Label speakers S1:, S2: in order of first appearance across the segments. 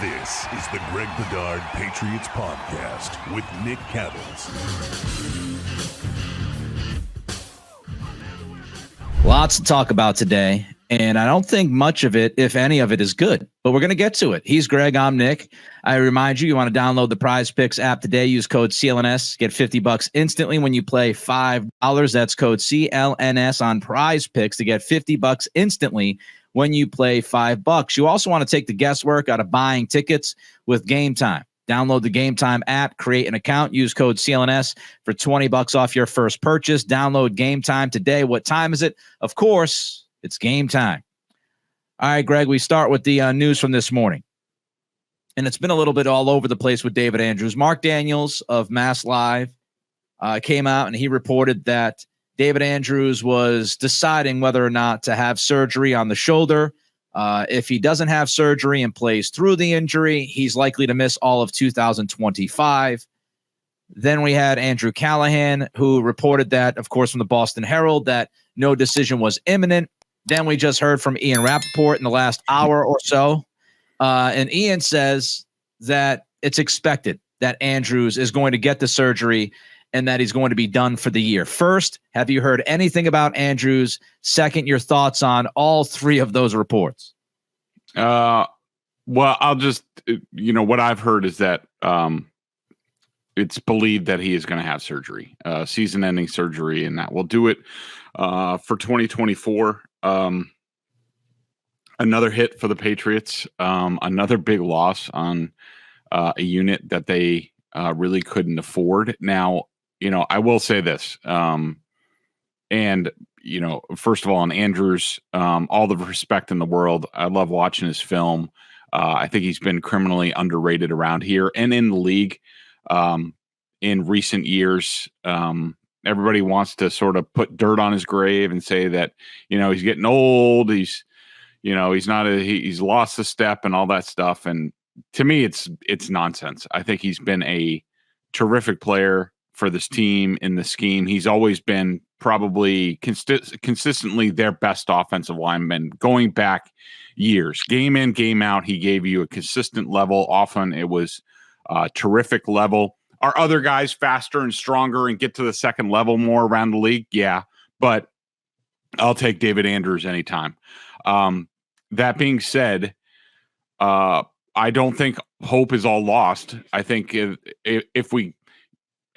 S1: This is the Greg Bedard Patriots Podcast with Nick Cattles.
S2: Lots to talk about today, and I don't think much of it, if any of it, is good. But we're going to get to it. He's Greg. I'm Nick. I remind you, you want to download the PrizePicks app today. Use code CLNS. Get $50 instantly when you play $5. That's code CLNS on PrizePicks to get $50 instantly when you play $5. You also want to take the guesswork out of buying tickets with Gametime. Download the Gametime app, create an account, use code CLNS for $20 off your first purchase. Download Gametime today. What time is it? Of course, it's game time. All right, Greg, we start with the news from this morning. And it's been a little bit all over the place with David Andrews. Mark Daniels of Mass Live came out and he reported that David Andrews was deciding whether or not to have surgery on the shoulder. If he doesn't have surgery and plays through the injury, he's likely to miss all of 2025. Then we had Andrew Callahan, who reported that, of course, from the Boston Herald, that no decision was imminent. Then we just heard from Ian Rappaport in the last hour or so. And Ian says that it's expected that Andrews is going to get the surgery and that he's going to be done for the year. First, have you heard anything about Andrews? Second, your thoughts on all three of those reports?
S3: Well, I'll just, what I've heard is that it's believed that he is going to have surgery, season-ending surgery, and that will do it for 2024. Another hit for the Patriots, another big loss on a unit that they really couldn't afford. Now, I will say this, first of all, on Andrews, all the respect in the world. I love watching his film. I think he's been criminally underrated around here and in the league in recent years. Everybody wants to sort of put dirt on his grave and say that, he's getting old. He's lost the step and all that stuff. And to me, it's nonsense. I think he's been a terrific player for this team in the scheme. He's always been probably consistently their best offensive lineman going back years. Game in, game out, he gave you a consistent level. Often it was a terrific level. Are other guys faster and stronger and get to the second level more around the league? Yeah, but I'll take David Andrews anytime. That being said, I don't think hope is all lost. I think if we,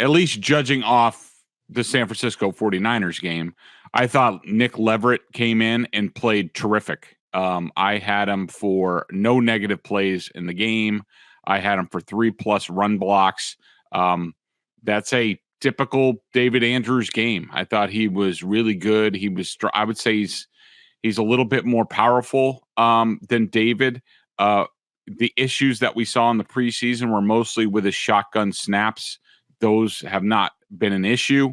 S3: at least judging off the San Francisco 49ers game, I thought Nick Leverett came in and played terrific. I had him for no negative plays in the game. I had him for 3+ run blocks. That's a typical David Andrews game. I thought he was really good. He was, I would say he's a little bit more powerful than David. The issues that we saw in the preseason were mostly with his shotgun snaps. Those have not been an issue.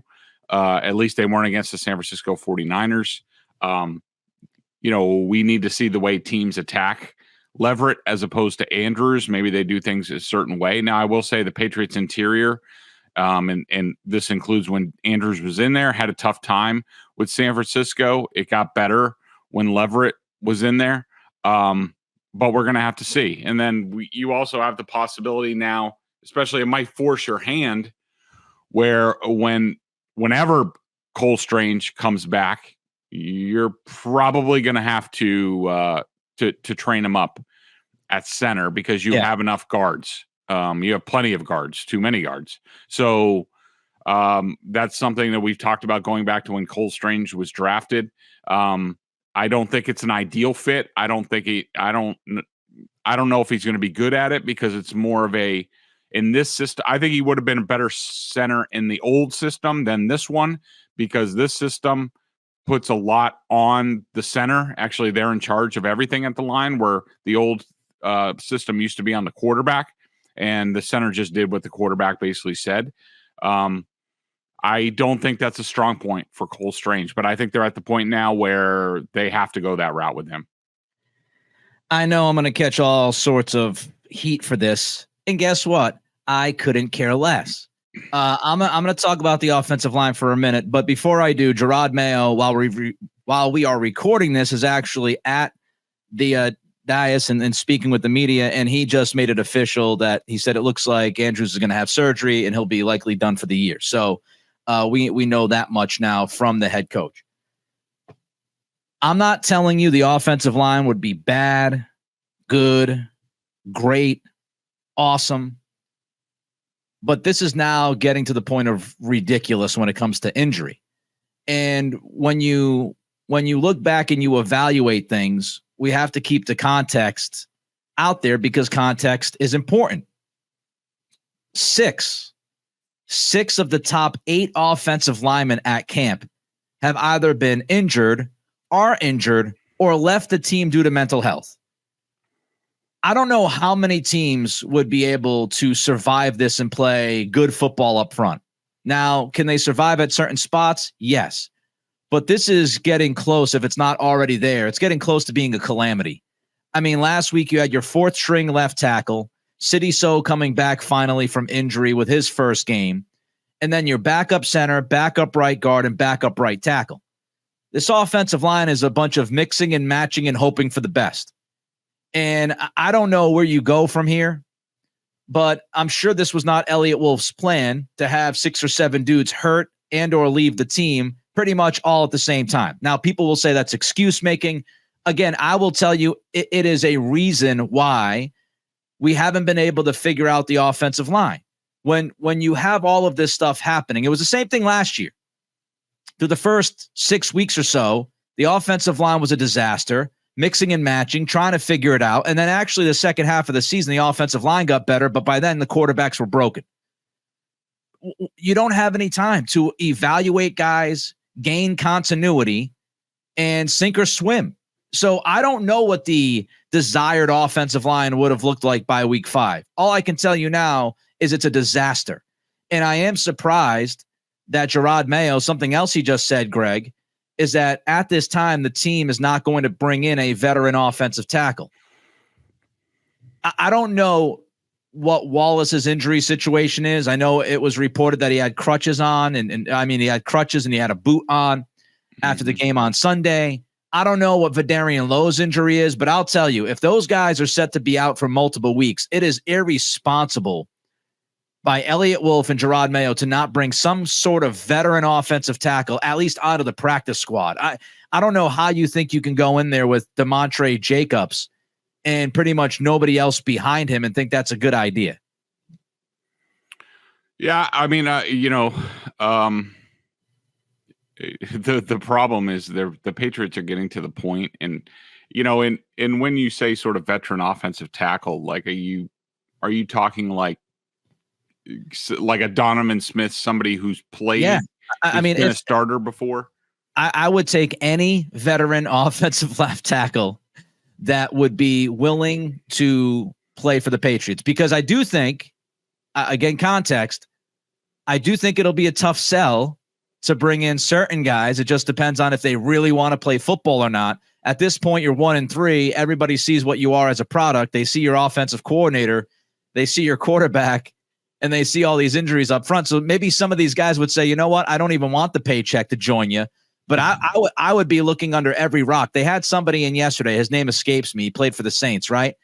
S3: At least they weren't against the San Francisco 49ers. We need to see the way teams attack Leverett as opposed to Andrews. Maybe they do things a certain way. Now, I will say the Patriots interior, and this includes when Andrews was in there, had a tough time with San Francisco. It got better when Leverett was in there. But we're going to have to see. And then you also have the possibility now, especially it might force your hand, where whenever Cole Strange comes back, you're probably going to have to train him up at center because you have enough guards. You have plenty of guards, too many guards. So that's something that we've talked about going back to when Cole Strange was drafted. I don't think it's an ideal fit. I don't know if he's going to be good at it because it's more of in this system. I think he would have been a better center in the old system than this one because this system puts a lot on the center. Actually, they're in charge of everything at the line, where the old system used to be on the quarterback, and the center just did what the quarterback basically said. I don't think that's a strong point for Cole Strange, but I think they're at the point now where they have to go that route with him.
S2: I know I'm going to catch all sorts of heat for this, and guess what? I couldn't care less. I'm going to talk about the offensive line for a minute, but before I do, Jerod Mayo, while we are recording this, is actually at the dais and speaking with the media, and he just made it official that he said it looks like Andrews is going to have surgery and he'll be likely done for the year. So we know that much now from the head coach. I'm not telling you the offensive line would be bad, good, great, awesome. But this is now getting to the point of ridiculous when it comes to injury. And when you look back and you evaluate things, we have to keep the context out there because context is important. Six of the top 8 offensive linemen at camp have either been injured, are injured, or left the team due to mental health. I don't know how many teams would be able to survive this and play good football up front. Now, can they survive at certain spots? Yes. But this is getting close. If it's not already there, it's getting close to being a calamity. I mean, last week you had your 4th string left tackle, City So coming back finally from injury with his first game, and then your backup center, backup right guard, and backup right tackle. This offensive line is a bunch of mixing and matching and hoping for the best. And I don't know where you go from here, but I'm sure this was not Elliott Wolf's plan to have 6 or 7 dudes hurt and or leave the team pretty much all at the same time. Now, people will say that's excuse making. Again, I will tell you it is a reason why we haven't been able to figure out the offensive line. When you have all of this stuff happening, it was the same thing last year. Through the first 6 weeks or so, the offensive line was a disaster, mixing and matching, trying to figure it out. And then actually the second half of the season, the offensive line got better, but by then the quarterbacks were broken. You don't have any time to evaluate guys, gain continuity, and sink or swim. So I don't know what the desired offensive line would have looked like by week 5. All I can tell you now is it's a disaster. And I am surprised that Jerod Mayo, something else he just said, Greg, is that at this time, the team is not going to bring in a veteran offensive tackle. I don't know what Wallace's injury situation is. I know it was reported that he had crutches on, and I mean, he had crutches and he had a boot on after the game on Sunday. I don't know what Vidarian Lowe's injury is, but I'll tell you, if those guys are set to be out for multiple weeks, it is irresponsible by Elliott Wolf and Jerod Mayo to not bring some sort of veteran offensive tackle, at least out of the practice squad. I don't know how you think you can go in there with DeMontre Jacobs and pretty much nobody else behind him and think that's a good idea.
S3: Yeah, I mean, the problem is the Patriots are getting to the point, and and when you say sort of veteran offensive tackle, like are you talking like a Donovan Smith, somebody who's played? Yeah,
S2: I mean,
S3: been a starter before.
S2: I would take any veteran offensive left tackle that would be willing to play for the Patriots, because I do think, again, context, I do think it'll be a tough sell to bring in certain guys. It just depends on if they really want to play football or not. At this point, you're 1-3. Everybody sees what you are as a product. They see your offensive coordinator, they see your quarterback, and they see all these injuries up front. So maybe some of these guys would say, you know what? I don't even want the paycheck to join you. But I would be looking under every rock. They had somebody in yesterday. His name escapes me. He played for the Saints, right?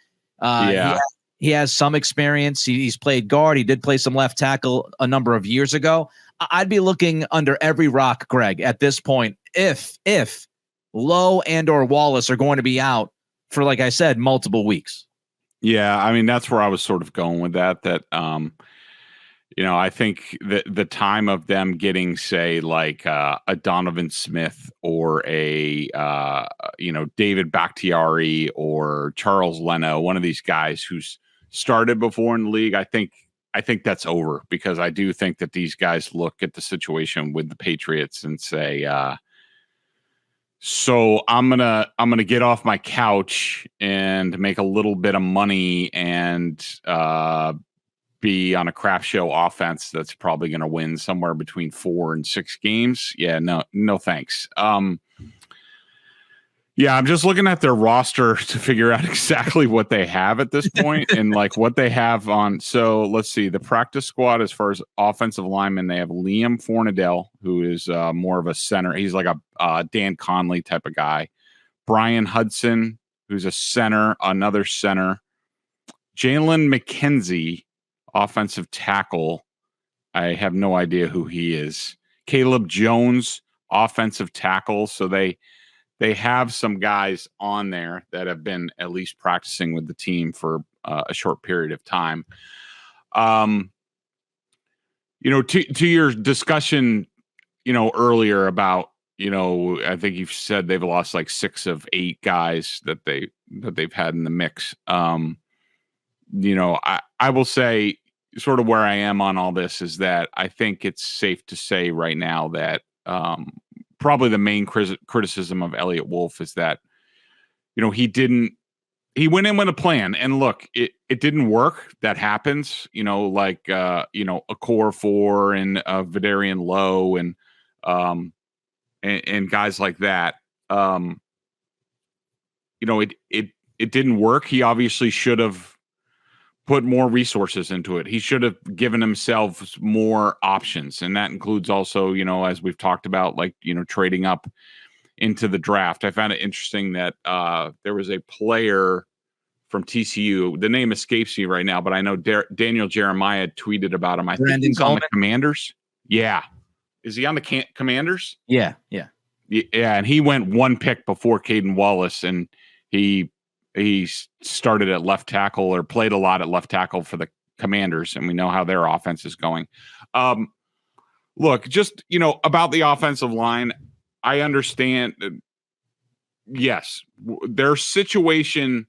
S3: Yeah.
S2: He has some experience. He's played guard. He did play some left tackle a number of years ago. I'd be looking under every rock, Greg, at this point, if Lowe and or Wallace are going to be out for, like I said, multiple weeks.
S3: Yeah, I mean, that's where I was sort of going with that I think that the time of them getting, say, like a Donovan Smith or a David Bakhtiari or Charles Leno, one of these guys who's started before in the league, I think that's over, because I do think that these guys look at the situation with the Patriots and say, so I'm gonna get off my couch and make a little bit of money and be on a crap show offense that's probably going to win somewhere between 4 and 6 games. Yeah, no thanks. Yeah, I'm just looking at their roster to figure out exactly what they have at this point and like what they have on. So let's see, the practice squad, as far as offensive linemen, they have Liam Fornadell, who is more of a center. He's like a Dan Conley type of guy. Brian Hudson, who's a center, another center. Jalen McKenzie, offensive tackle. I have no idea who he is. Caleb Jones, offensive tackle. So they have some guys on there that have been at least practicing with the team for a short period of time. To your discussion, earlier about, I think you've said they've lost like 6 of 8 guys that they've had in the mix. I will say sort of where I am on all this is that I think it's safe to say right now that probably the main criticism of Elliott Wolf is that, he went in with a plan, and look, it didn't work. That happens, a core 4 and Vidarian Lowe and guys like that. It didn't work. He obviously should have put more resources into it. He should have given himself more options. And that includes also, as we've talked about, trading up into the draft. I found it interesting that there was a player from TCU. The name escapes me right now, but I know Daniel Jeremiah tweeted about him. I think he's on the Commanders. Yeah. Is he on the Commanders?
S2: Yeah.
S3: And he went 1 pick before Caden Wallace, and he started at left tackle or played a lot at left tackle for the Commanders, and we know how their offense is going. Look, just, about the offensive line, I understand. Yes, their situation,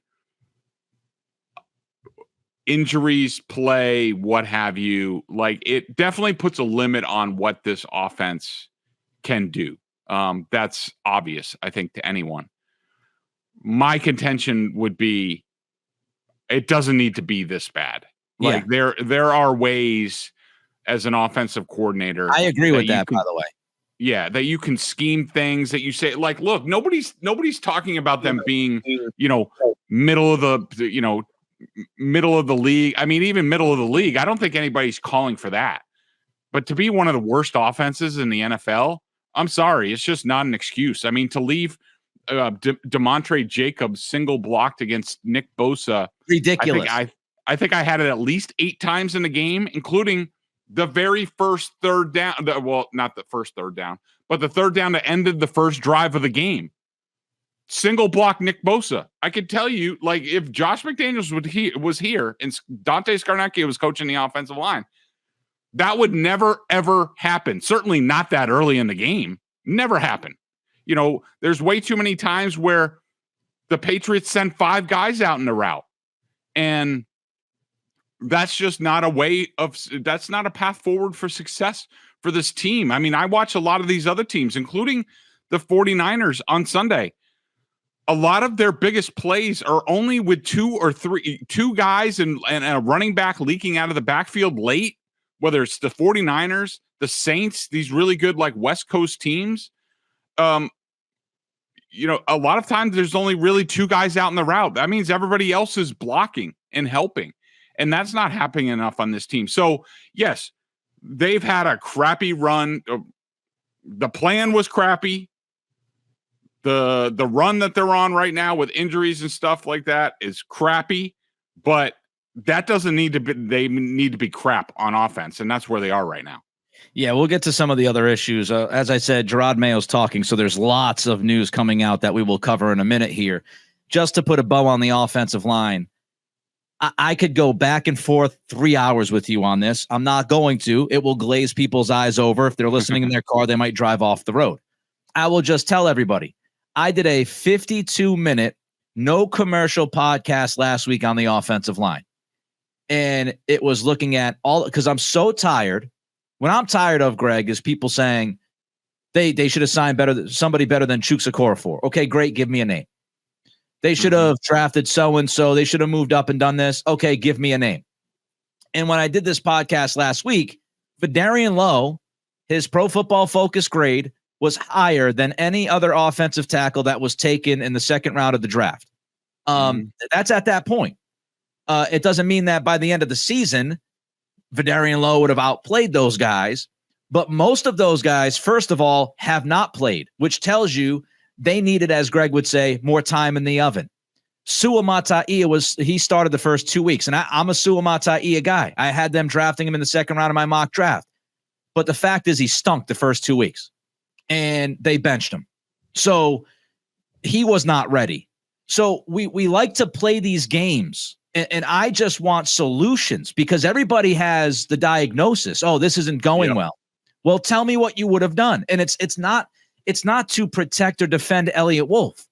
S3: injuries, play, what have you, it definitely puts a limit on what this offense can do. That's obvious, I think, to anyone. My contention would be it doesn't need to be this bad. There are ways as an offensive coordinator.
S2: I agree with that, by the way.
S3: Yeah, that you can scheme things that you say, look, nobody's talking about them being, middle of the league. I mean, even middle of the league, I don't think anybody's calling for that. But to be one of the worst offenses in the NFL, I'm sorry, it's just not an excuse. I mean, to leave DeMontre Jacobs single blocked against Nick Bosa,
S2: ridiculous.
S3: I think I had it at least 8 times in the game, including the very first third down. Well, not the first third down, but the third down that ended the first drive of the game. Single block Nick Bosa. I could tell you, if Josh McDaniels was here and Dante Scarnecchia was coaching the offensive line, that would never, ever happen. Certainly not that early in the game. Never happen. There's way too many times where the Patriots send 5 guys out in the route. And that's just not that's not a path forward for success for this team. I mean, I watch a lot of these other teams, including the 49ers on Sunday. A lot of their biggest plays are only with 2 guys and a running back leaking out of the backfield late, whether it's the 49ers, the Saints, these really good West Coast teams. A lot of times there's only really 2 guys out in the route. That means everybody else is blocking and helping. And that's not happening enough on this team. So, yes, they've had a crappy run. The plan was crappy. The run that they're on right now with injuries and stuff like that is crappy. But that doesn't need to be – they need to be crap on offense, and that's where they are right now.
S2: Yeah, we'll get to some of the other issues. As I said, Jerod Mayo's talking, so there's lots of news coming out that we will cover in a minute here. Just to put a bow on the offensive line, I could go back and forth 3 hours with you on this. I'm not going to. It will glaze people's eyes over. If they're listening in their car, they might drive off the road. I will just tell everybody, I did a 52-minute, no commercial podcast last week on the offensive line. And it was looking at all, because I'm so tired. What I'm tired of, Greg, is people saying they should have signed somebody better than Chukwuekorfor. Okay, great. Give me a name. They should have drafted so-and-so. They should have moved up and done this. Okay, give me a name. And when I did this podcast last week, Vidarian Lowe, his Pro Football Focus grade was higher than any other offensive tackle that was taken in the second round of the draft. That's at that point. It doesn't mean that by the end of the season, Vidarian Lowe would have outplayed those guys. But most of those guys, first of all, have not played, which tells you they needed, as Greg would say, more time in the oven. He started the first 2 weeks, and I'm a Suamataia guy. I had them drafting him in the second round of my mock draft. But the fact is he stunk the first 2 weeks, and they benched him. So he was not ready. So we like to play these games, and I just want solutions because everybody has the diagnosis. Oh, this isn't going well. Well, tell me what you would have done. And it's not to protect or defend Elliott Wolf.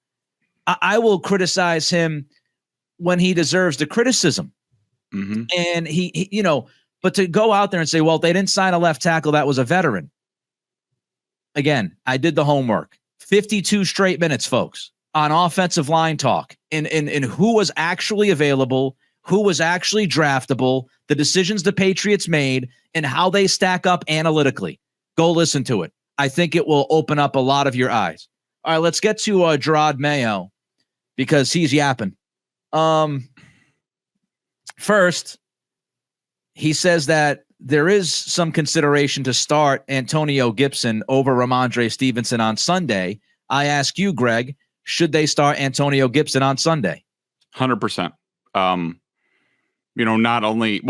S2: I will criticize him when he deserves the criticism. Mm-hmm. And he, but to go out there and say, well, they didn't sign a left tackle that was a veteran. Again, I did the homework. 52 straight minutes, folks, on offensive line talk and who was actually available, who was actually draftable, the decisions the Patriots made, and how they stack up analytically. Go listen to it. I think it will open up a lot of your eyes. All right, let's get to Jerod Mayo because he's yapping. First, he says that there is some consideration to start Antonio Gibson over Ramondre Stevenson on Sunday. I ask you, Greg, should they start Antonio Gibson on Sunday?
S3: 100%. Not only,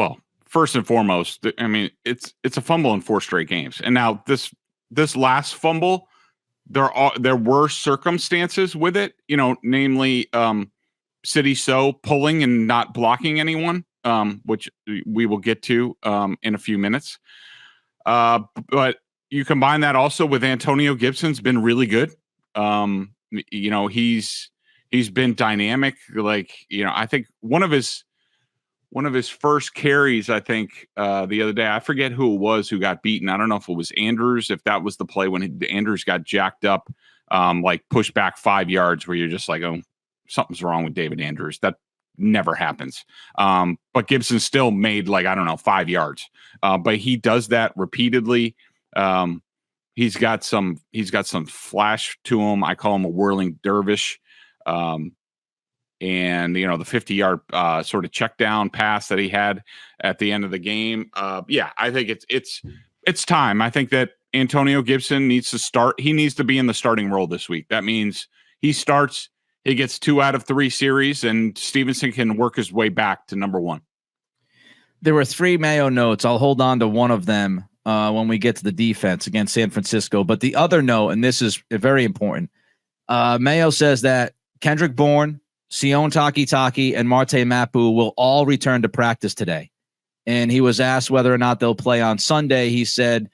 S3: first and foremost, I mean, it's a fumble in 4 straight games. And now this last fumble, there were circumstances with it, namely City So pulling and not blocking anyone, which we will get to in a few minutes. But you combine that also with Antonio Gibson's been really good. He's been dynamic. I think one of his first carries, I think the other day, I forget who it was who got beaten. I don't know if it was Andrews, if that was the play when Andrews got jacked up, pushed back 5 yards where you're just like, oh, something's wrong with David Andrews. That never happens. But Gibson still made 5 yards. But he does that repeatedly. He's got some flash to him. I call him a whirling dervish. And the 50-yard sort of check down pass that he had at the end of the game. I think it's time. I think that Antonio Gibson needs to start. He needs to be in the starting role this week. That means he starts, he gets 2 out of 3 series, and Stevenson can work his way back to number 1.
S2: There were 3 Mayo notes. I'll hold on to one of them when we get to the defense against San Francisco. But the other note, and this is very important, Mayo says that Kendrick Bourne, Sion Takitaki, and Marte Mapu will all return to practice today. And he was asked whether or not they'll play on Sunday. He said,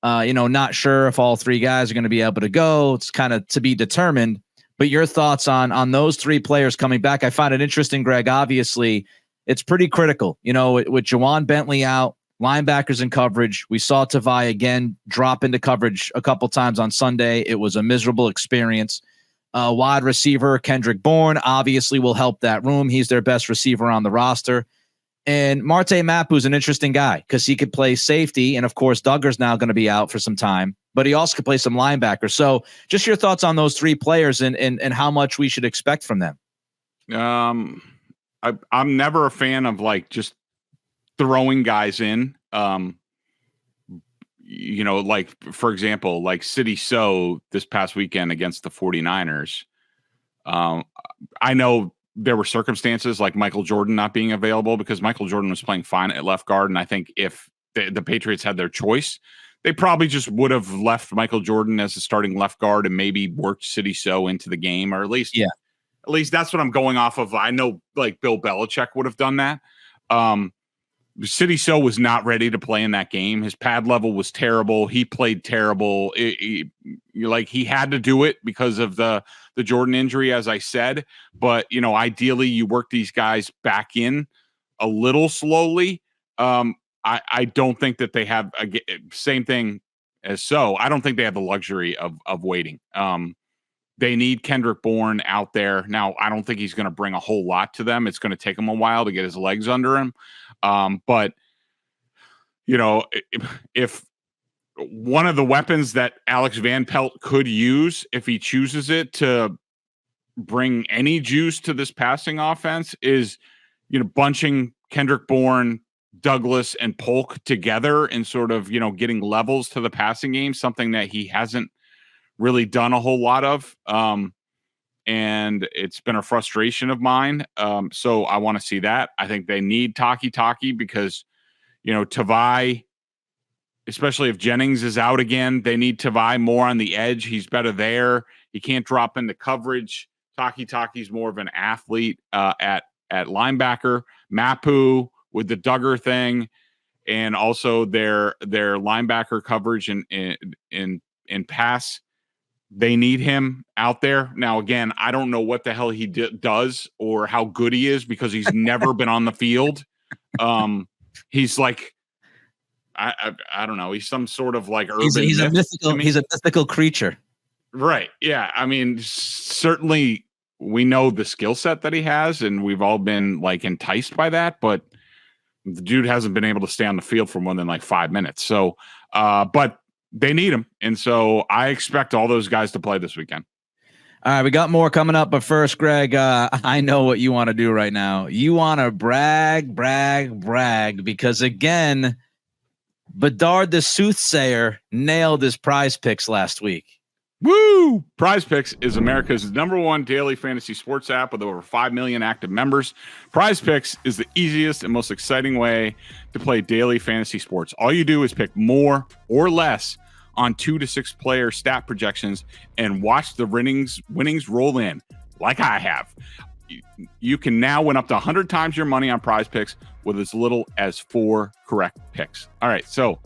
S2: not sure if all 3 guys are going to be able to go. It's kind of to be determined. But your thoughts on those 3 players coming back? I find it interesting, Greg. Obviously, it's pretty critical. With Juwan Bentley out, linebackers in coverage. We saw Tavai again drop into coverage a couple times on Sunday. It was a miserable experience. Wide receiver Kendrick Bourne obviously will help that room. He's their best receiver on the roster. And Marte Mapu's an interesting guy because he could play safety. And, of course, Duggar's now going to be out for some time. But he also could play some linebacker. So just your thoughts on those 3 players and how much we should expect from them.
S3: I'm never a fan of, just throwing guys in. For example, City So this past weekend against the 49ers. I know there were circumstances like Michael Jordan not being available because Michael Jordan was playing fine at left guard. And I think if the Patriots had their choice, they probably just would have left Michael Jordan as a starting left guard and maybe worked City So into the game, or at least that's what I'm going off of. I know Bill Belichick would have done that. City So was not ready to play in that game. His pad level was terrible. He played terrible. He had to do it because of the Jordan injury, as I said. But, ideally you work these guys back in a little slowly. I don't think that they have same thing as So. I don't think they have the luxury of waiting. They need Kendrick Bourne out there. Now, I don't think he's going to bring a whole lot to them. It's going to take him a while to get his legs under him. But, if one of the weapons that Alex Van Pelt could use, if he chooses it, to bring any juice to this passing offense is, bunching Kendrick Bourne, Douglas, and Polk together and sort of, getting levels to the passing game, something that he hasn't really done a whole lot of. and it's been a frustration of mine. So I want to see that. I think they need Taki because, Tavai, especially if Jennings is out again, they need Tavai more on the edge. He's better there. He can't drop into coverage. Taki's more of an athlete at linebacker. Mapu with the Duggar thing, and also their linebacker coverage in pass. They need him out there. Now, again, I don't know what the hell he does or how good he is because he's never been on the field. He's like, I don't know. He's some sort of like urban.
S2: He's a mythical creature.
S3: Right. Yeah. I mean, certainly we know the skill set that he has, and we've all been like enticed by that, but the dude hasn't been able to stay on the field for more than like 5 minutes. So, but they need him. And so I expect all those guys to play this weekend.
S2: All right, we got more coming up. But first, Greg, I know what you want to do right now. You want to brag, because again, Bedard the soothsayer nailed his PrizePicks last week.
S3: Woo! PrizePicks is America's #1 daily fantasy sports app with over 5 million active members. PrizePicks is the easiest and most exciting way to play daily fantasy sports. All you do is pick more or less on 2 to 6 player stat projections and watch the winnings roll in like I have. You can now win up to 100 times your money on PrizePicks with as little as 4 correct picks. All right, so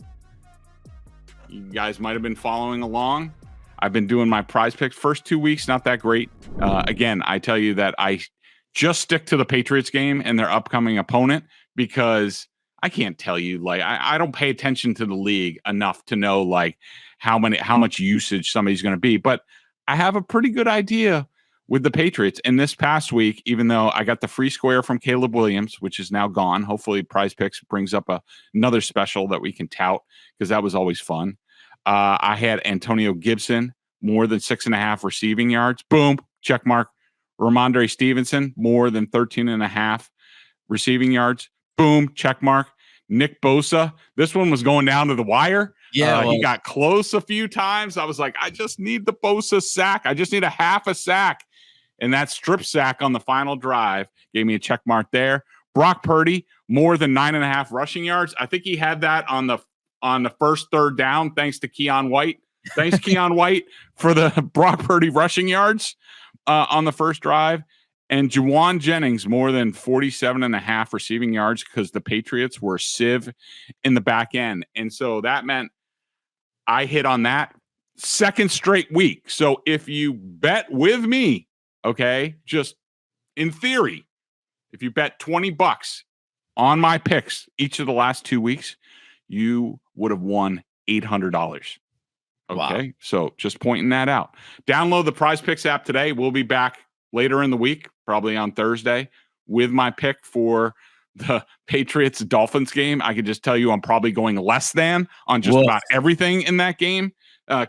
S3: you guys might have been following along. I've been doing my PrizePicks first 2 weeks, not that great. Again, I tell you that I just stick to the Patriots game and their upcoming opponent because I can't tell you, like, I don't pay attention to the league enough to know like how much usage somebody's going to be. But I have a pretty good idea with the Patriots. And this past week, even though I got the free square from Caleb Williams, which is now gone, hopefully PrizePicks brings up another special that we can tout because that was always fun. I had Antonio Gibson, more than 6.5 receiving yards. Boom, check mark. Ramondre Stevenson, more than 13.5 receiving yards. Boom, check mark. Nick Bosa, this one was going down to the wire. Yeah, he got close a few times. I was like, I just need the Bosa sack. I just need a half a sack. And that strip sack on the final drive gave me a check mark there. Brock Purdy, more than 9.5 rushing yards. I think he had that on the first third down, thanks to Keon White. Thanks, Keon White, for the Brock Purdy rushing yards on the first drive. And Juwan Jennings, more than 47.5 receiving yards because the Patriots were sieve in the back end. And so that meant I hit on that second straight week. So if you bet with me, okay, just in theory, if you bet $20 on my picks each of the last 2 weeks, you would have won $800. Okay, wow. So just pointing that out. Download the PrizePicks app today. We'll be back later in the week, probably on Thursday, with my pick for the Patriots-Dolphins game. I can just tell you I'm probably going less than on just about everything in that game.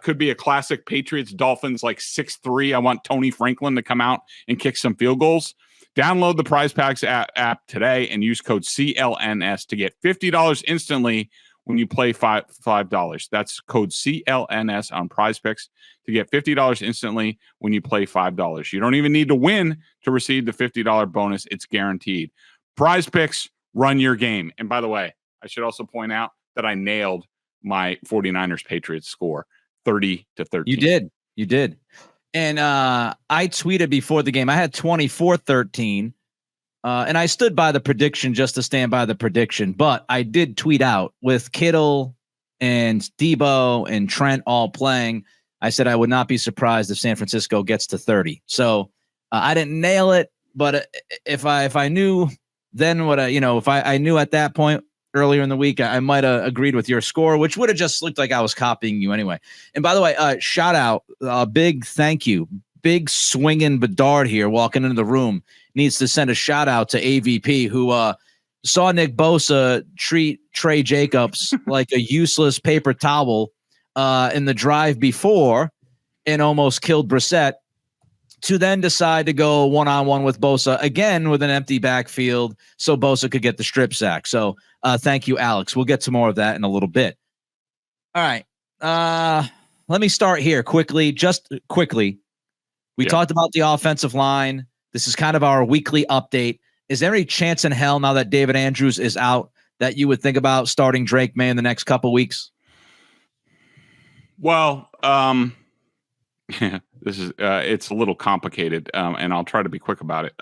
S3: Could be a classic Patriots-Dolphins like 6-3. I want Tony Franklin to come out and kick some field goals. Download the PrizePicks app today and use code CLNS to get $50 instantly when you play $5. That's code CLNS on PrizePicks to get $50 instantly when you play $5. You don't even need to win to receive the $50 bonus. It's guaranteed. PrizePicks, run your game. And by the way, I should also point out that I nailed my 49ers Patriots score 30-13.
S2: You did. And I tweeted before the game. I had 24-13. And I stood by the prediction just to stand by the prediction, but I did tweet out with Kittle and Debo and Trent all playing. I said I would not be surprised if San Francisco gets to 30. So I didn't nail it, but if I knew then what if I knew at that point earlier in the week, I might have agreed with your score, which would have just looked like I was copying you anyway. And by the way, shout out, big thank you. Big swinging Bedard here walking into the room needs to send a shout out to AVP who saw Nick Bosa treat Trey Jacobs like a useless paper towel in the drive before and almost killed Brissett to then decide to go one-on-one with Bosa again with an empty backfield so Bosa could get the strip sack. So thank you, Alex. We'll get to more of that in a little bit. All right. Let me start here quickly, just quickly. We talked about the offensive line. This is kind of our weekly update. Is there any chance in hell, now that David Andrews is out, that you would think about starting Drake Maye in the next couple weeks?
S3: Well, this is it's a little complicated, and I'll try to be quick about it.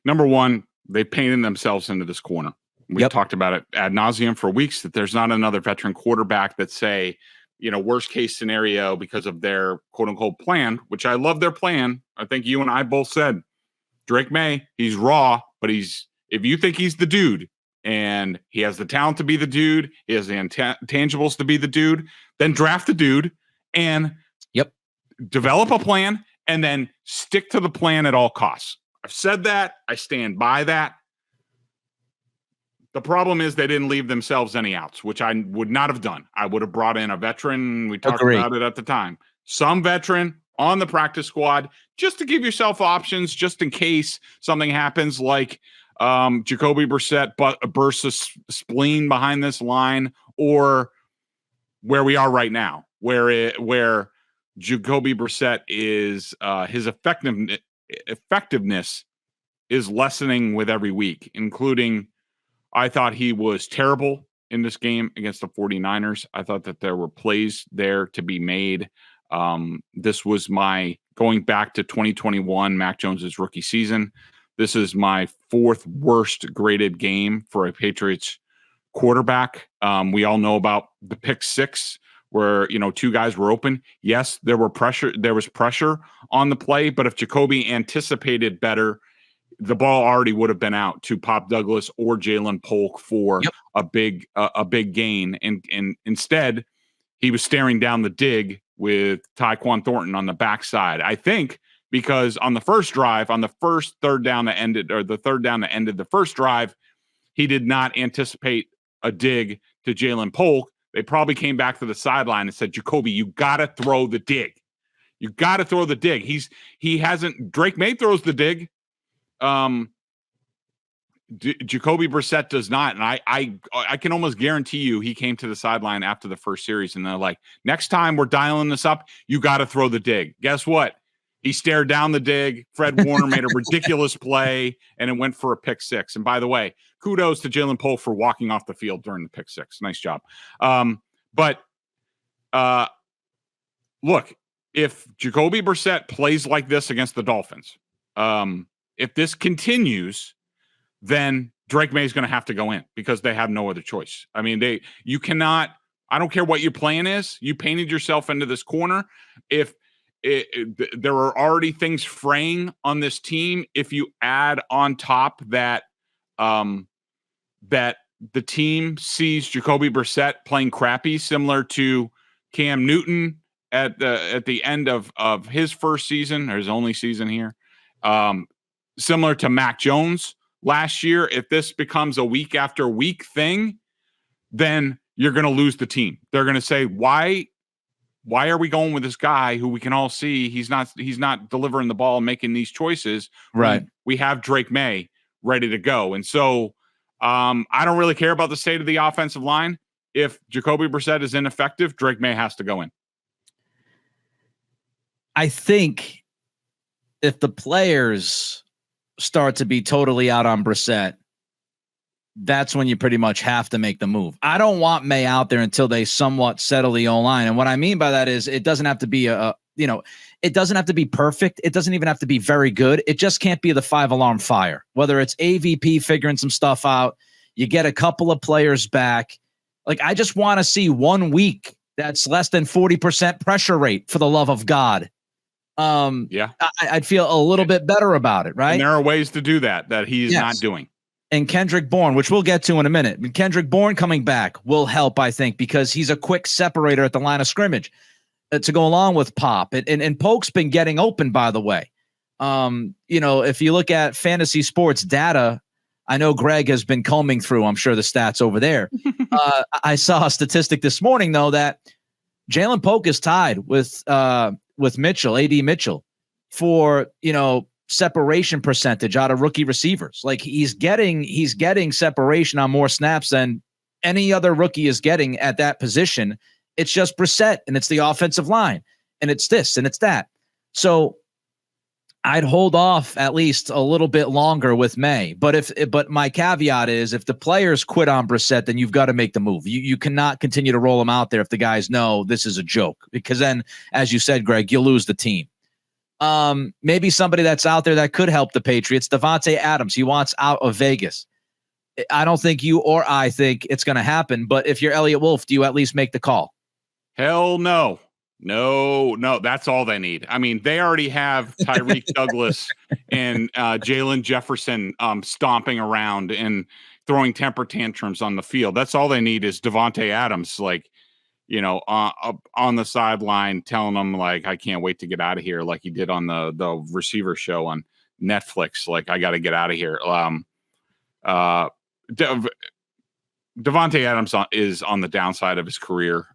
S3: Number one, they painted themselves into this corner. We've talked about it ad nauseum for weeks, that there's not another veteran quarterback that, say, worst case scenario, because of their quote unquote plan, which I love their plan. I think you and I both said Drake Maye, he's raw, but if you think he's the dude and he has the talent to be the dude, he has the intangibles to be the dude, then draft the dude and develop a plan and then stick to the plan at all costs. I've said that. I stand by that. The problem is they didn't leave themselves any outs, which I would not have done. I would have brought in a veteran. We talked about it at the time. Some veteran on the practice squad, just to give yourself options, just in case something happens, like Jacoby Brissett bursts a spleen behind this line, or where we are right now, where Jacoby Brissett is his effectiveness is lessening with every week, including, I thought he was terrible in this game against the 49ers. I thought that there were plays there to be made. This was going back to 2021, Mac Jones's rookie season. This is my fourth worst graded game for a Patriots quarterback. We all know about the pick six, where two guys were open. Yes, there was pressure on the play, but if Jacoby anticipated better, the ball already would have been out to Pop Douglas or Jalen Polk for a big gain. And instead, he was staring down the dig with Tyquan Thornton on the backside. I think because on the first drive, on the first third down that ended the first drive, he did not anticipate a dig to Jalen Polk. They probably came back to the sideline and said, Jacoby, you got to throw the dig. You got to throw the dig. Drake Maye throws the dig. Jacoby Brissett does not, and I can almost guarantee you he came to the sideline after the first series and they're like, next time we're dialing this up, you got to throw the dig. Guess what? He stared down the dig. Fred Warner made a ridiculous play, and it went for a pick six. And by the way, kudos to Jalen Polk for walking off the field during the pick six. Nice job. But look, if Jacoby Brissett plays like this against the Dolphins, if this continues, then Drake Maye is going to have to go in because they have no other choice. I mean, you cannot, I don't care what your plan is. You painted yourself into this corner. If there are already things fraying on this team, if you add on top that, that the team sees Jacoby Brissett playing crappy, similar to Cam Newton at the end of his first season, or his only season here, similar to Mac Jones last year. If this becomes a week after week thing, then you're going to lose the team. They're going to say, why are we going with this guy who we can all see he's not delivering the ball and making these choices?
S2: Right.
S3: We have Drake Maye ready to go. And so I don't really care about the state of the offensive line. If Jacoby Brissett is ineffective, Drake Maye has to go in.
S2: I think if the players start to be totally out on Brissett, that's when you pretty much have to make the move. I don't want Maye out there until they somewhat settle the O-line. And what I mean by that is it doesn't have to be it doesn't have to be perfect. It doesn't even have to be very good. It just can't be the 5-alarm fire. Whether it's AVP figuring some stuff out, you get a couple of players back. Like, I just want to see 1 week that's less than 40% pressure rate, for the love of God. I'd feel a little bit better about it, right?
S3: And there are ways to do that he's not doing.
S2: And Kendrick Bourne, which we'll get to in a minute. Kendrick Bourne coming back will help, I think, because he's a quick separator at the line of scrimmage to go along with Pop. And Polk's been getting open, by the way. If you look at fantasy sports data, I know Greg has been combing through, I'm sure, the stats over there. I saw a statistic this morning, though, that Jalen Polk is tied with Mitchell, AD Mitchell, for, separation percentage out of rookie receivers. Like, he's getting separation on more snaps than any other rookie is getting at that position. It's just Brissett, and it's the offensive line, and it's this and it's that. So I'd hold off at least a little bit longer with Maye. But my caveat is if the players quit on Brissett, then you've got to make the move. You cannot continue to roll him out there if the guys know this is a joke, because then, as you said, Greg, you'll lose the team. Maybe somebody that's out there that could help the Patriots, Davante Adams. He wants out of Vegas. I don't think you or I think it's going to happen, but if you're Elliott Wolf, do you at least make the call?
S3: Hell no. No, that's all they need. I mean, they already have Tyreek Douglas and Jalen Jefferson stomping around and throwing temper tantrums on the field. That's all they need is Davante Adams, like, on the sideline telling them, like, I can't wait to get out of here, like he did on the receiver show on Netflix. Like, I got to get out of here. Davante Adams is on the downside of his career.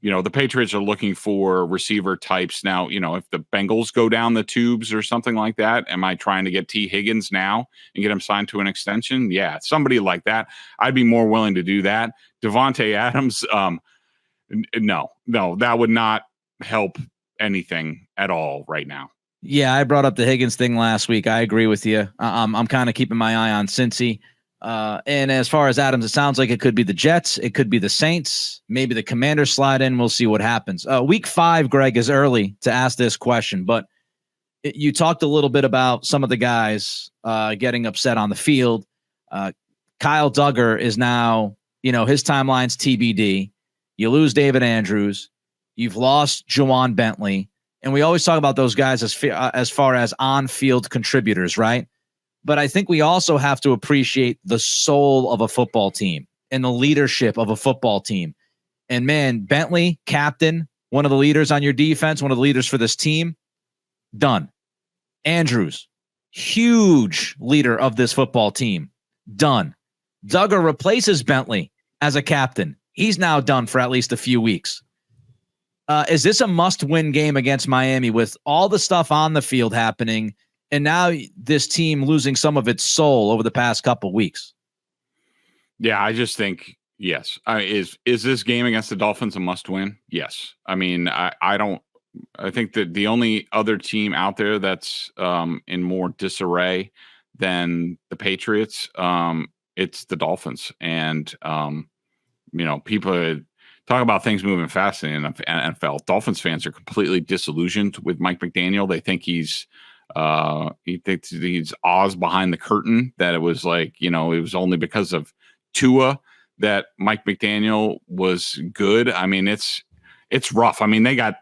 S3: The Patriots are looking for receiver types now. If the Bengals go down the tubes or something like that, am I trying to get T. Higgins now and get him signed to an extension? Yeah, somebody like that. I'd be more willing to do that. Davante Adams, no, that would not help anything at all right now.
S2: Yeah, I brought up the Higgins thing last week. I agree with you. I'm kind of keeping my eye on Cincy. And as far as Adams, it sounds like it could be the Jets. It could be the Saints. Maybe the Commanders slide in. We'll see what happens. Week 5, Greg, is early to ask this question, but you talked a little bit about some of the guys getting upset on the field. Kyle Duggar is now, his timeline's TBD. You lose David Andrews. You've lost Juwan Bentley. And we always talk about those guys as far as on-field contributors, right? But I think we also have to appreciate the soul of a football team and the leadership of a football team. And man, Bentley, captain, one of the leaders on your defense, one of the leaders for this team, done. Andrews, huge leader of this football team, done. Duggar replaces Bentley as a captain. He's now done for at least a few weeks. Is this a must-win game against Miami with all the stuff on the field happening, and now this team losing some of its soul over the past couple of weeks?
S3: Yeah, I just think, yes. Is this game against the Dolphins a must-win? Yes. I mean, I think that the only other team out there that's in more disarray than the Patriots, it's the Dolphins. And, people talk about things moving fast in the NFL. Dolphins fans are completely disillusioned with Mike McDaniel. They think he thinks he's Oz behind the curtain, that it was like, it was only because of Tua that Mike McDaniel was good. I mean, it's rough. I mean, they got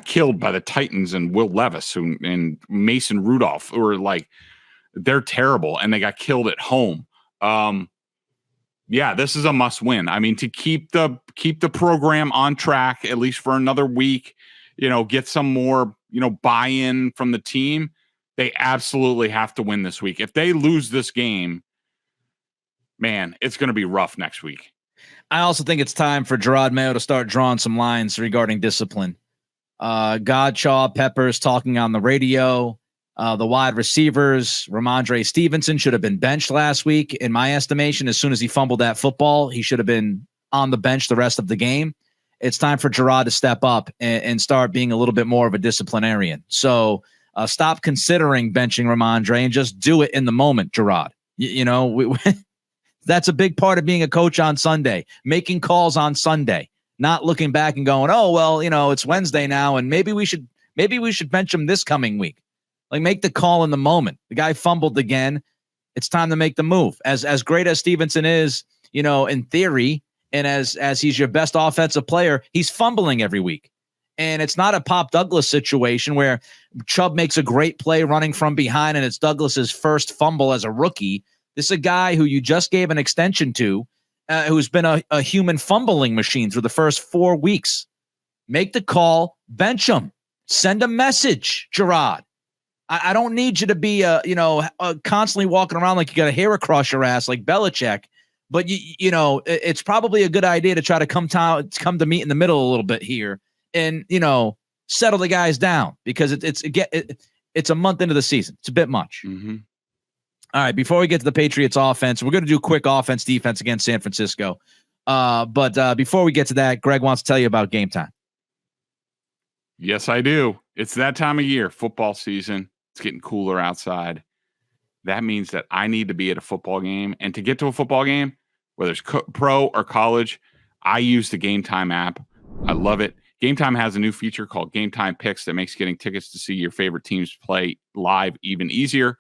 S3: killed by the Titans and Will Levis and Mason Rudolph, who were like, they're terrible, and they got killed at home. Yeah, this is a must win. I mean, to keep the program on track, at least for another week, get some more, buy-in from the team, they absolutely have to win this week. If they lose this game, man, it's going to be rough next week.
S2: I also think it's time for Jerod Mayo to start drawing some lines regarding discipline. Godchaw, Peppers talking on the radio. The wide receivers, Ramondre Stevenson should have been benched last week. In my estimation, as soon as he fumbled that football, he should have been on the bench the rest of the game. It's time for Jerod to step up and start being a little bit more of a disciplinarian. So stop considering benching Ramondre and just do it in the moment, Jerod. That's a big part of being a coach on Sunday, making calls on Sunday, not looking back and going, oh, well, it's Wednesday now, and maybe we should bench him this coming week. Like, make the call in the moment. The guy fumbled again. It's time to make the move. As great as Stevenson is, in theory, and as he's your best offensive player, he's fumbling every week. And it's not a Pop Douglas situation where Chubb makes a great play running from behind and it's Douglas's first fumble as a rookie. This is a guy who you just gave an extension to, who's been a human fumbling machine through the first 4 weeks. Make the call, bench him, send a message, Jerod. I don't need you to be, constantly walking around like you got a hair across your ass like Belichick. But it's probably a good idea to try to come to meet in the middle a little bit here, and settle the guys down, because it's a month into the season. It's a bit much.
S3: Mm-hmm.
S2: All right, before we get to the Patriots offense, we're going to do quick offense defense against San Francisco. But before we get to that, Greg wants to tell you about Gametime.
S3: Yes, I do. It's that time of year, football season. It's getting cooler outside. That means that I need to be at a football game. And to get to a football game, whether it's pro or college, I use the Gametime app. I love it. Gametime has a new feature called Gametime Picks that makes getting tickets to see your favorite teams play live even easier.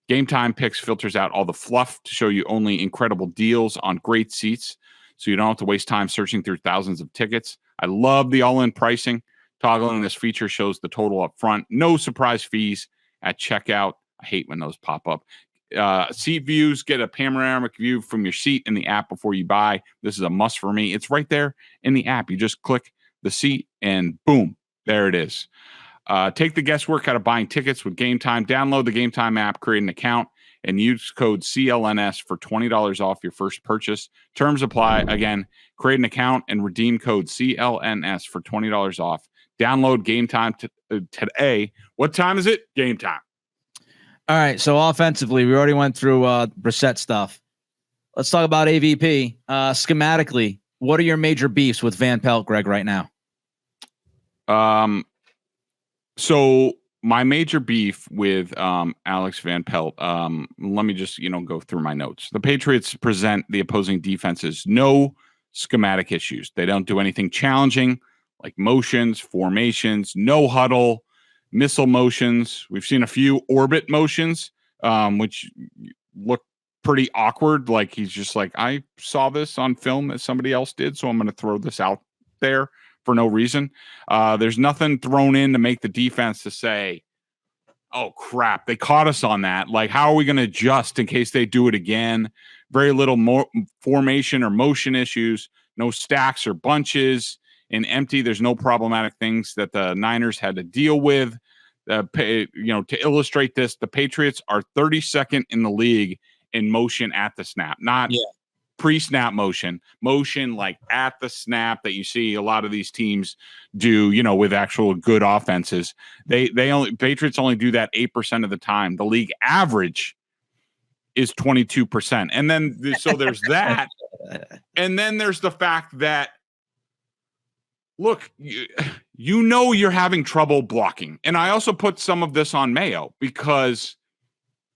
S3: Gametime Picks filters out all the fluff to show you only incredible deals on great seats, so you don't have to waste time searching through thousands of tickets. I love the all-in pricing. Toggling this feature shows the total up front. No surprise fees at checkout. I hate when those pop up. Seat views, get a panoramic view from your seat in the app before you buy. This is a must for me. It's right there in the app. You just click the seat and boom, there it is. Take the guesswork out of buying tickets with Gametime. Download the Gametime app, create an account, and use code CLNS for $20 off your first purchase. Terms apply. Again, create an account and redeem code CLNS for $20 off. Download Gametime today. What time is it? Gametime.
S2: All right, so offensively, we already went through Brissett stuff. Let's talk about AVP. Schematically, what are your major beefs with Van Pelt, Greg, right now?
S3: So my major beef with Alex Van Pelt, let me just, go through my notes. The Patriots present the opposing defenses no schematic issues. They don't do anything challenging like motions, formations, no huddle, missile motions. We've seen a few orbit motions, which look pretty awkward. Like he's just like, I saw this on film that somebody else did, so I'm going to throw this out there for no reason. There's nothing thrown in to make the defense to say, oh, crap, they caught us on that. Like, how are we going to adjust in case they do it again? Very little formation or motion issues, no stacks or bunches. In empty, there's no problematic things that the Niners had to deal with. To illustrate this, the Patriots are 32nd in the league in motion at the snap, not pre-snap motion like at the snap that you see a lot of these teams do, with actual good offenses. Patriots only do that 8% of the time. The league average is 22%. And then so there's that. And then there's the fact that, look, you're having trouble blocking. And I also put some of this on Mayo because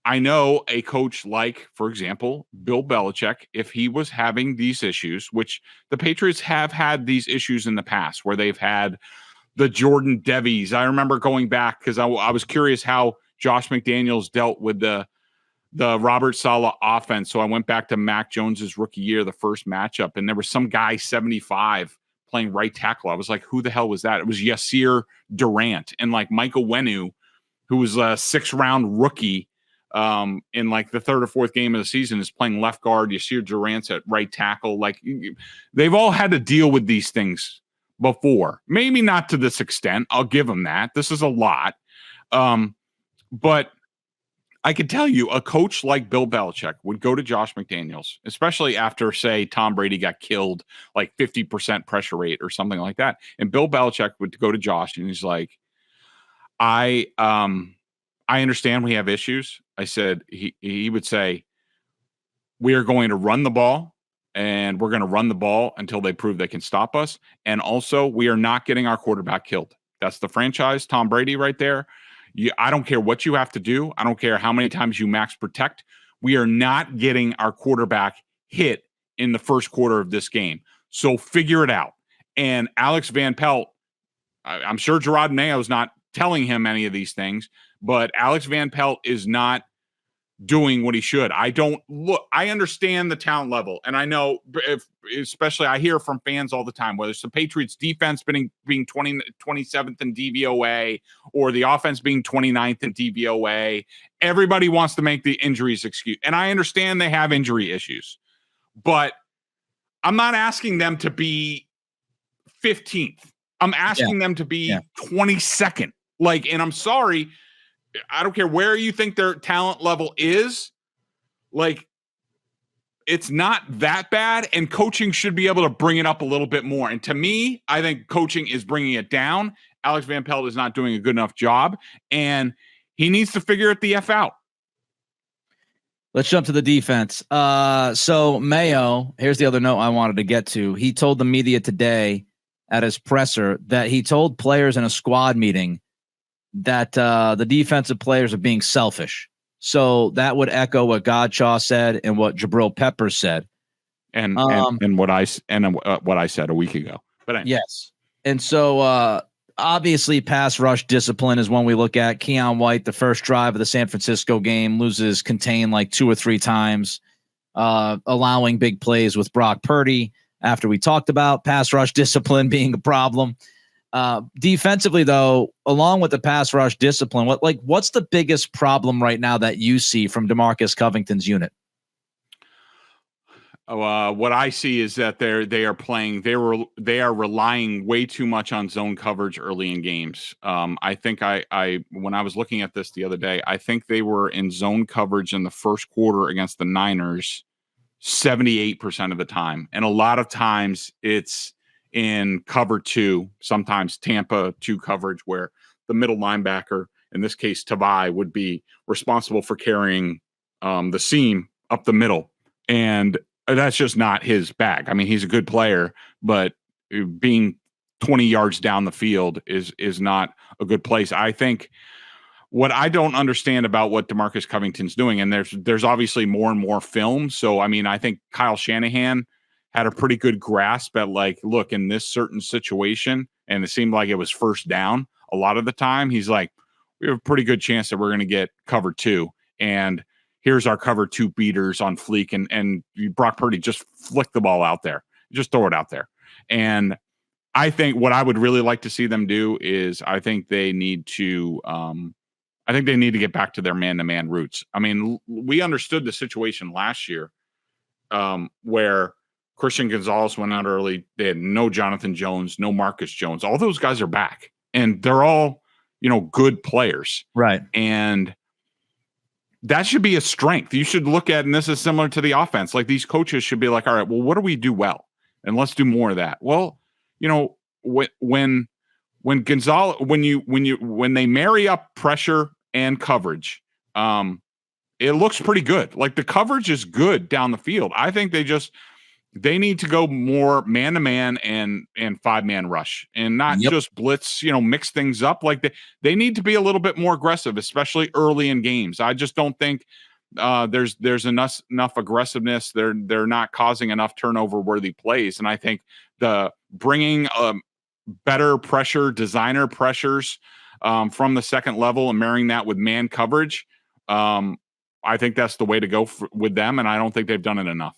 S3: I know a coach like, for example, Bill Belichick, if he was having these issues, which the Patriots have had these issues in the past where they've had the Jordan Devies. I remember going back because I was curious how Josh McDaniels dealt with the Robert Saleh offense. So I went back to Mac Jones's rookie year, the first matchup, and there was some guy 75 playing right tackle. I was like, who the hell was that? It was Yasir Durant. And like Michael Wenu, who was a 6th-round rookie in like the 3rd or 4th game of the season, is playing left guard. Yasir Durant's at right tackle. Like, they've all had to deal with these things before. Maybe not to this extent. I'll give them that. This is a lot. But I could tell you a coach like Bill Belichick would go to Josh McDaniels, especially after, say, Tom Brady got killed, like 50% pressure rate or something like that. And Bill Belichick would go to Josh and he's like, I understand we have issues. I said, he would say, we are going to run the ball and we're going to run the ball until they prove they can stop us. And also, we are not getting our quarterback killed. That's the franchise, Tom Brady right there. I don't care what you have to do. I don't care how many times you max protect. We are not getting our quarterback hit in the first quarter of this game. So figure it out. And Alex Van Pelt, I'm sure Jerod Mayo is not telling him any of these things, but Alex Van Pelt is not doing what he should. I understand the talent level. And I know, especially I hear from fans all the time, whether it's the Patriots defense being 27th in DVOA or the offense being 29th in DVOA, everybody wants to make the injuries excuse. And I understand they have injury issues, but I'm not asking them to be 15th. I'm asking them to be 22nd. And I'm sorry, I don't care where you think their talent level is. It's not that bad, and coaching should be able to bring it up a little bit more. And to me, I think coaching is bringing it down. Alex Van Pelt is not doing a good enough job, and he needs to figure it the F out.
S2: Let's jump to the defense. So Mayo, here's the other note I wanted to get to. He told the media today at his presser that he told players in a squad meeting that the defensive players are being selfish. So that would echo what Godshaw said and what Jabril Peppers said.
S3: And what I said a week ago. But anyway.
S2: Yes. And so obviously pass rush discipline is one we look at. Keon White, the first drive of the San Francisco game, loses contain like 2 or 3 times, allowing big plays with Brock Purdy after we talked about pass rush discipline being a problem. Defensively, though, along with the pass rush discipline, what's the biggest problem right now that you see from DeMarcus Covington's unit?
S3: What I see is that they are relying way too much on zone coverage early in games. I think when I was looking at this the other day, I think they were in zone coverage in the first quarter against the Niners 78% of the time, and a lot of times it's in cover 2, sometimes Tampa 2 coverage, where the middle linebacker, in this case Tavai, would be responsible for carrying the seam up the middle, and that's just not his bag. I mean, he's a good player, but being 20 yards down the field is not a good place. I think what I don't understand about what DeMarcus Covington's doing, and there's obviously more and more film. So, I mean, I think Kyle Shanahan had a pretty good grasp at look, in this certain situation, and it seemed like it was first down a lot of the time. He's like, we have a pretty good chance that we're going to get cover 2. And here's our cover 2 beaters on fleek, and Brock Purdy just flick the ball out there, just throw it out there. And I think what I would really like to see them do is I think they need to get back to their man-to-man roots. I mean, we understood the situation last year where Christian Gonzalez went out early. They had no Jonathan Jones, no Marcus Jones. All those guys are back, and they're all, good players.
S2: Right.
S3: And that should be a strength. You should look at, and this is similar to the offense, like these coaches should be like, all right, well, what do we do well? And let's do more of that. Well, when Gonzalez, when they marry up pressure and coverage, it looks pretty good. Like the coverage is good down the field. I think they need to go more man-to-man and 5-man rush, and not just blitz, mix things up. Like they need to be a little bit more aggressive, especially early in games. I just don't think there's enough aggressiveness. They're not causing enough turnover-worthy plays. And I think the bringing better pressure, designer pressures from the second level and marrying that with man coverage, I think that's the way to go with them, and I don't think they've done it enough.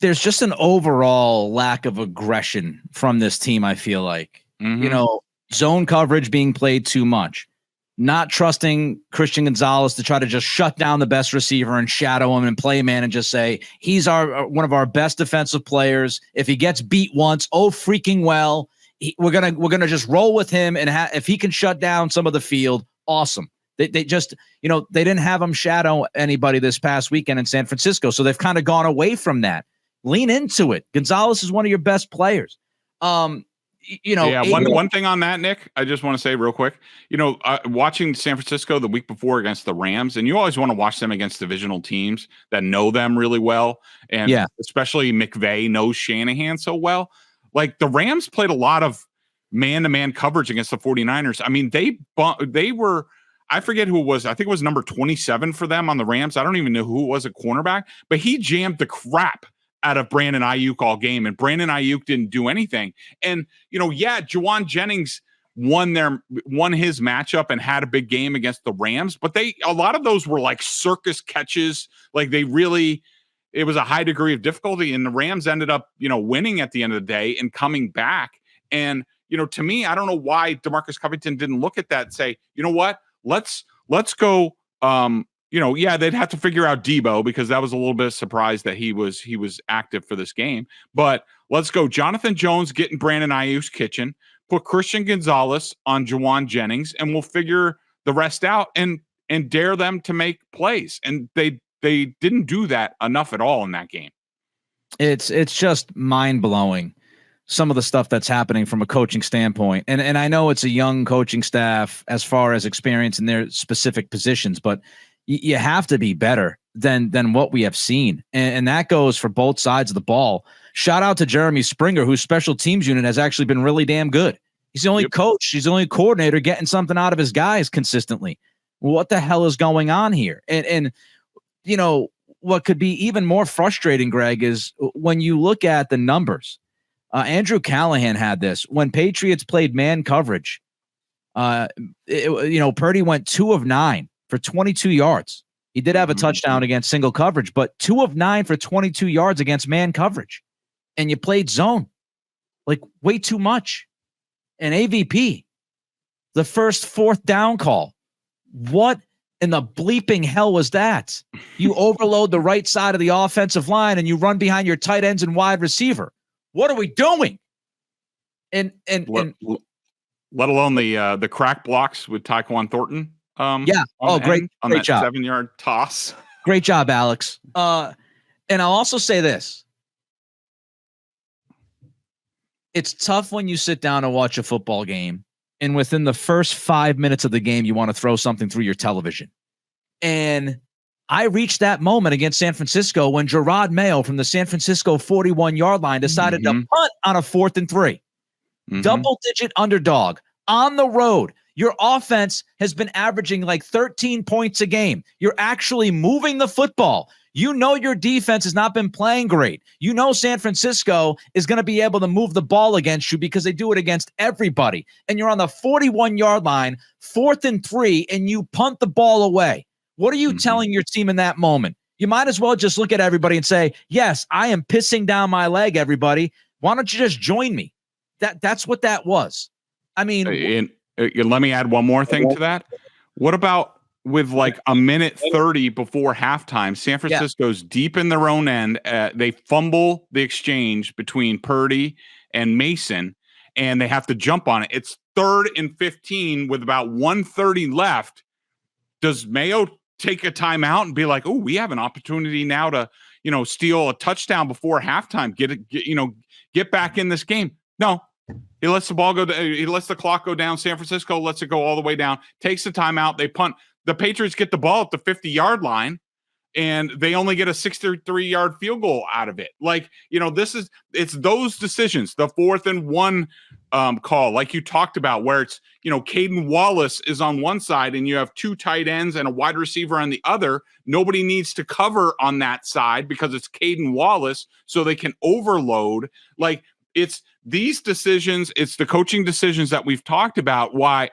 S2: There's just an overall lack of aggression from this team, I feel like.
S3: Mm-hmm.
S2: Zone coverage being played too much. Not trusting Christian Gonzalez to try to just shut down the best receiver and shadow him and play man and just say, he's one of our best defensive players. If he gets beat once, freaking well. We're gonna just roll with him, and if he can shut down some of the field, awesome. They just, they didn't have him shadow anybody this past weekend in San Francisco, so they've kind of gone away from that. Lean into it. Gonzalez is one of your best players. One thing on that, Nick, I just want to say real quick, watching San Francisco the week before against the Rams, and you always want to watch them against divisional teams that know them really well. And especially McVay knows Shanahan so well. Like the Rams played a lot of man-to-man coverage against the 49ers. I mean, they were, I forget who it was. I think it was number 27 for them on the Rams. I don't even know who it was at cornerback, but he jammed the crap out of Brandon Ayuk all game, and Brandon Ayuk didn't do anything. And, Juwan Jennings won his matchup and had a big game against the Rams, but a lot of those were like circus catches. Like it was a high degree of difficulty, and the Rams ended up, winning at the end of the day and coming back. And, to me, I don't know why DeMarcus Covington didn't look at that and say, you know what, let's go, they'd have to figure out Debo, because that was a little bit of surprise that he was active for this game. But let's go Jonathan Jones getting Brandon Ayuk's kitchen, put Christian Gonzalez on Juwan Jennings, and we'll figure the rest out and dare them to make plays. And they didn't do that enough at all in that game. It's just mind-blowing, some of the stuff that's happening from a coaching standpoint. And I know it's a young coaching staff as far as experience in their specific positions, but you have to be better than what we have seen. And that goes for both sides of the ball. Shout out to Jeremy Springer, whose special teams unit has actually been really damn good. He's the only coach. He's the only coordinator getting something out of his guys consistently. What the hell is going on here? And you know, what could be even more frustrating, Greg, is when you look at the numbers. Andrew Callahan had this. When Patriots played man coverage, Purdy went 2 of 9 for 22 yards. He did have a touchdown against single coverage, but 2 of 9 for 22 yards against man coverage. And you played zone. Like, way too much. And AVP, the first 4th down call. What in the bleeping hell was that? You overload the right side of the offensive line and you run behind your tight ends and wide receiver. What are we doing? And
S3: let alone the crack blocks with Tyquan Thornton.
S2: Great job.
S3: 7-yard toss.
S2: Great job, Alex. And I'll also say this. It's tough when you sit down and watch a football game, and within the first 5 minutes of the game, you want to throw something through your television. And I reached that moment against San Francisco when Jerod Mayo from the San Francisco 41-yard line decided to punt on a 4th and 3. Double-digit underdog on the road. Your offense has been averaging like 13 points a game. You're actually moving the football. You know your defense has not been playing great. You know San Francisco is going to be able to move the ball against you because they do it against everybody. And you're on the 41-yard line, 4th and 3, and you punt the ball away. What are you telling your team in that moment? You might as well just look at everybody and say, yes, I am pissing down my leg, everybody. Why don't you just join me? That's what that was. I mean,
S3: let me add one more thing to that. What about with like a minute 30 before halftime, San Francisco's deep in their own end. They fumble the exchange between Purdy and Mason, and they have to jump on it. It's 3rd and 15 with about 1:30 left. Does Mayo take a timeout and be like, oh, we have an opportunity now to, steal a touchdown before halftime, get back in this game? No. He lets the ball go. He lets the clock go down. San Francisco lets it go all the way down. Takes the timeout. They punt. The Patriots get the ball at the 50-yard line, and they only get a 63-yard field goal out of it. Like, it's those decisions. The 4th and 1 call, like you talked about, where it's, Caden Wallace is on one side, and you have 2 tight ends and a wide receiver on the other. Nobody needs to cover on that side because it's Caden Wallace, so they can overload. Like, it's these decisions, it's the coaching decisions that we've talked about. Why,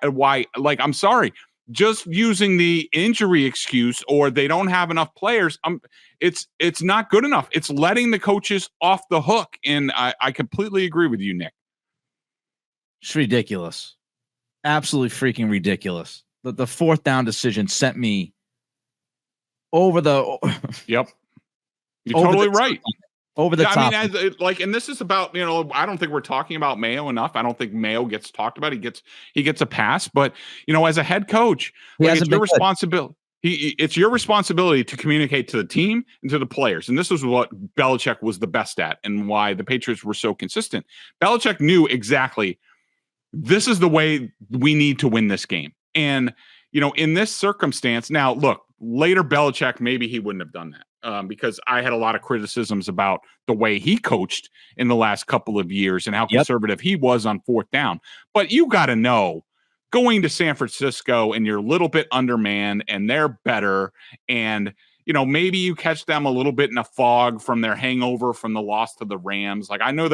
S3: like, I'm sorry, just using the injury excuse or they don't have enough players. It's not good enough. It's letting the coaches off the hook. And I completely agree with you, Nick.
S2: It's ridiculous. Absolutely freaking ridiculous. The 4th down decision sent me over the.
S3: Yep. You're totally right.
S2: Over the top.
S3: I mean, and this is about, I don't think we're talking about Mayo enough. I don't think Mayo gets talked about. He gets a pass, but as a head coach, it's your responsibility. It's your responsibility to communicate to the team and to the players. And this is what Belichick was the best at and why the Patriots were so consistent. Belichick knew exactly this is the way we need to win this game. And, in this circumstance, now look, later Belichick, maybe he wouldn't have done that. Because I had a lot of criticisms about the way he coached in the last couple of years and how conservative he was on 4th down. But you got to know, going to San Francisco and you're a little bit undermanned and they're better, and maybe you catch them a little bit in a fog from their hangover from the loss to the Rams. Like, I know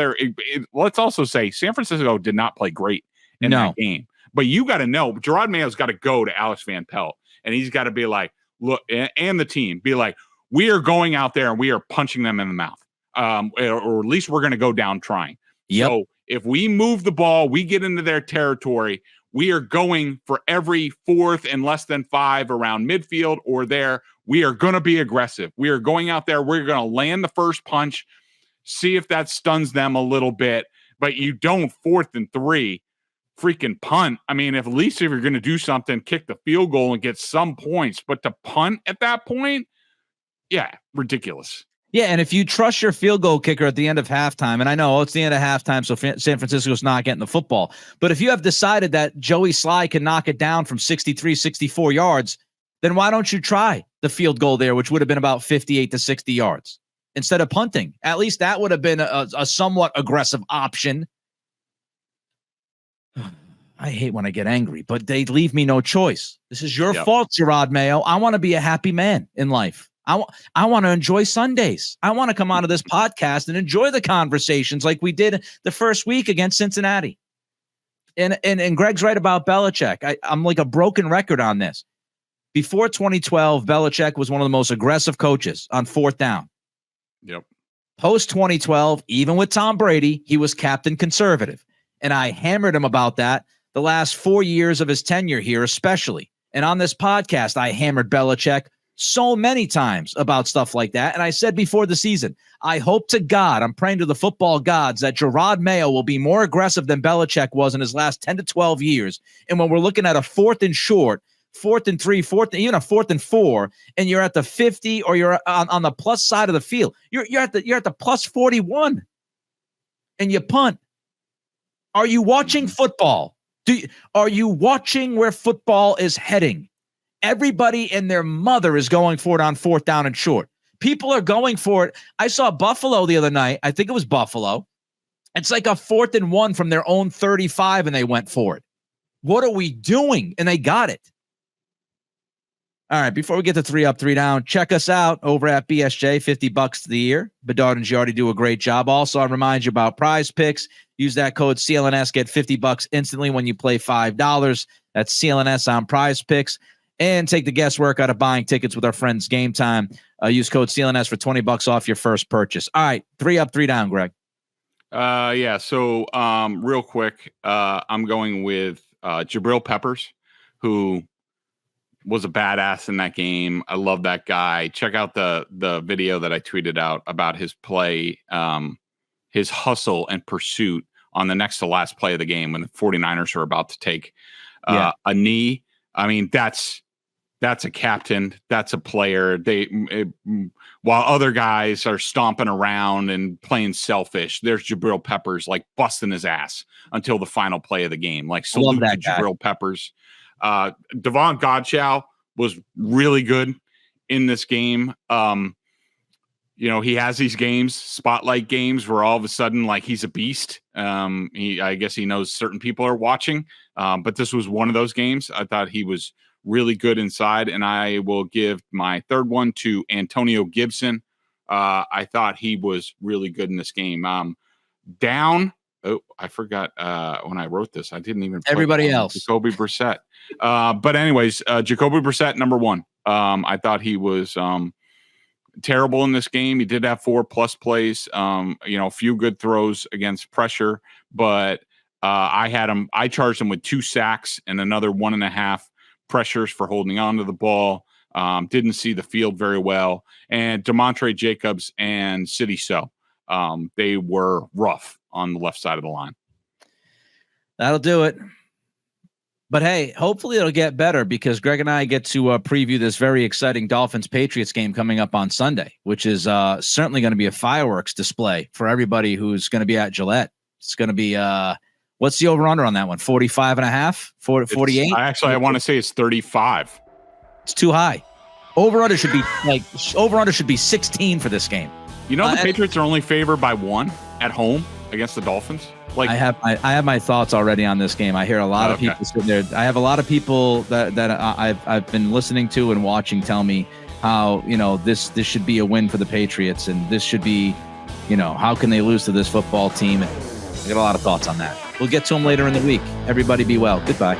S3: let's also say San Francisco did not play great in that game. But you got to know, Jerod Mayo's got to go to Alex Van Pelt, and he's got to be like, look, and the team be like, we are going out there and we are punching them in the mouth, or at least we're going to go down trying. Yep. So if we move the ball, we get into their territory, we are going for every 4th and less than 5 around midfield or there. We are going to be aggressive. We are going out there. We're going to land the first punch, see if that stuns them a little bit, but you don't 4th and 3 freaking punt. I mean, at least if you're going to do something, kick the field goal and get some points, but to punt at that point, yeah, ridiculous.
S2: Yeah, and if you trust your field goal kicker at the end of halftime, and I know it's the end of halftime, so San Francisco's not getting the football, but if you have decided that Joey Sly can knock it down from 63, 64 yards, then why don't you try the field goal there, which would have been about 58 to 60 yards? instead of punting. At least that would have been a somewhat aggressive option. I hate when I get angry, but they leave me no choice. This is your fault, Jerod Mayo. I want to be a happy man in life. I want to enjoy Sundays. I want to come out of this podcast and enjoy the conversations like we did the first week against Cincinnati. And Greg's right about Belichick. I'm like a broken record on this. Before 2012, Belichick was one of the most aggressive coaches on fourth down.
S3: Yep. Post
S2: 2012, even with Tom Brady, he was captain conservative. And I hammered him about that the last 4 years of his tenure here, especially. And on this podcast, I hammered Belichick so many times about stuff like that. And I said before the season, I hope to God, I'm praying to the football gods, that Jerod Mayo will be more aggressive than Belichick was in his last 10 to 12 years. And when we're looking at a 4th and short, 4th and 3, even a 4th and 4, and you're at the 50 or you're on the plus side of the field, you're at the plus 41 and you punt. Are you watching football? Are you watching where football is heading? Everybody and their mother is going for it on 4th down and short. People are going for it. I saw Buffalo the other night. I think it was Buffalo. It's like a 4th and 1 from their own 35, and they went for it. What are we doing? And they got it. All right, before we get to 3 Up, 3 Down, check us out over at BSJ, $50 to the year. Bedard and Giardi do a great job. Also, I remind you about PrizePicks. Use that code CLNS, get $50 instantly when you play $5. That's CLNS on PrizePicks. And take the guesswork out of buying tickets with our friends Gametime. Use code CLNS for $20 off your first purchase. All right, 3 Up, 3 Down, Greg.
S3: So real quick, I'm going with Jabril Peppers, who was a badass in that game. I love that guy. Check out the video that I tweeted out about his play, his hustle and pursuit on the next to last play of the game when the 49ers are about to take a knee. I mean, that's a captain. That's a player. While other guys are stomping around and playing selfish, there's Jabril Peppers like busting his ass until the final play of the game. Like, salute to Jabril Peppers. Devon Godchow was really good in this game. He has these games, spotlight games, where all of a sudden, like, he's a beast. I guess he knows certain people are watching, but this was one of those games. I thought he was really good inside, and I will give my third one to Antonio Gibson. I thought he was really good in this game. Down. Oh, I forgot when I wrote this. I didn't even.
S2: Everybody else.
S3: Jacoby Brissett. But anyways, Jacoby Brissett, number one. I thought he was terrible in this game. He did have 4+ plays. A few good throws against pressure, but I charged him with 2 sacks and another 1.5 pressures for holding on to the ball. Didn't see the field very well. And DeMontre Jacobs and City So, they were rough on the left side of the line.
S2: That'll do it. But hey, hopefully it'll get better, because Greg and I get to preview this very exciting Dolphins-Patriots game coming up on Sunday, which is certainly going to be a fireworks display for everybody who's going to be at Gillette. It's going to be what's the over-under on that one? 45.5? 48?
S3: I want to say it's 35.
S2: It's too high. Over-under should be 16 for this game.
S3: The Patriots are only favored by 1 at home against the Dolphins. Like, I
S2: have my thoughts already on this game. I hear a lot of people sitting there. I have a lot of people that I've been listening to and watching tell me how this should be a win for the Patriots, and this should be how can they lose to this football team? And I got a lot of thoughts on that. We'll get to them later in the week. Everybody be well. Goodbye.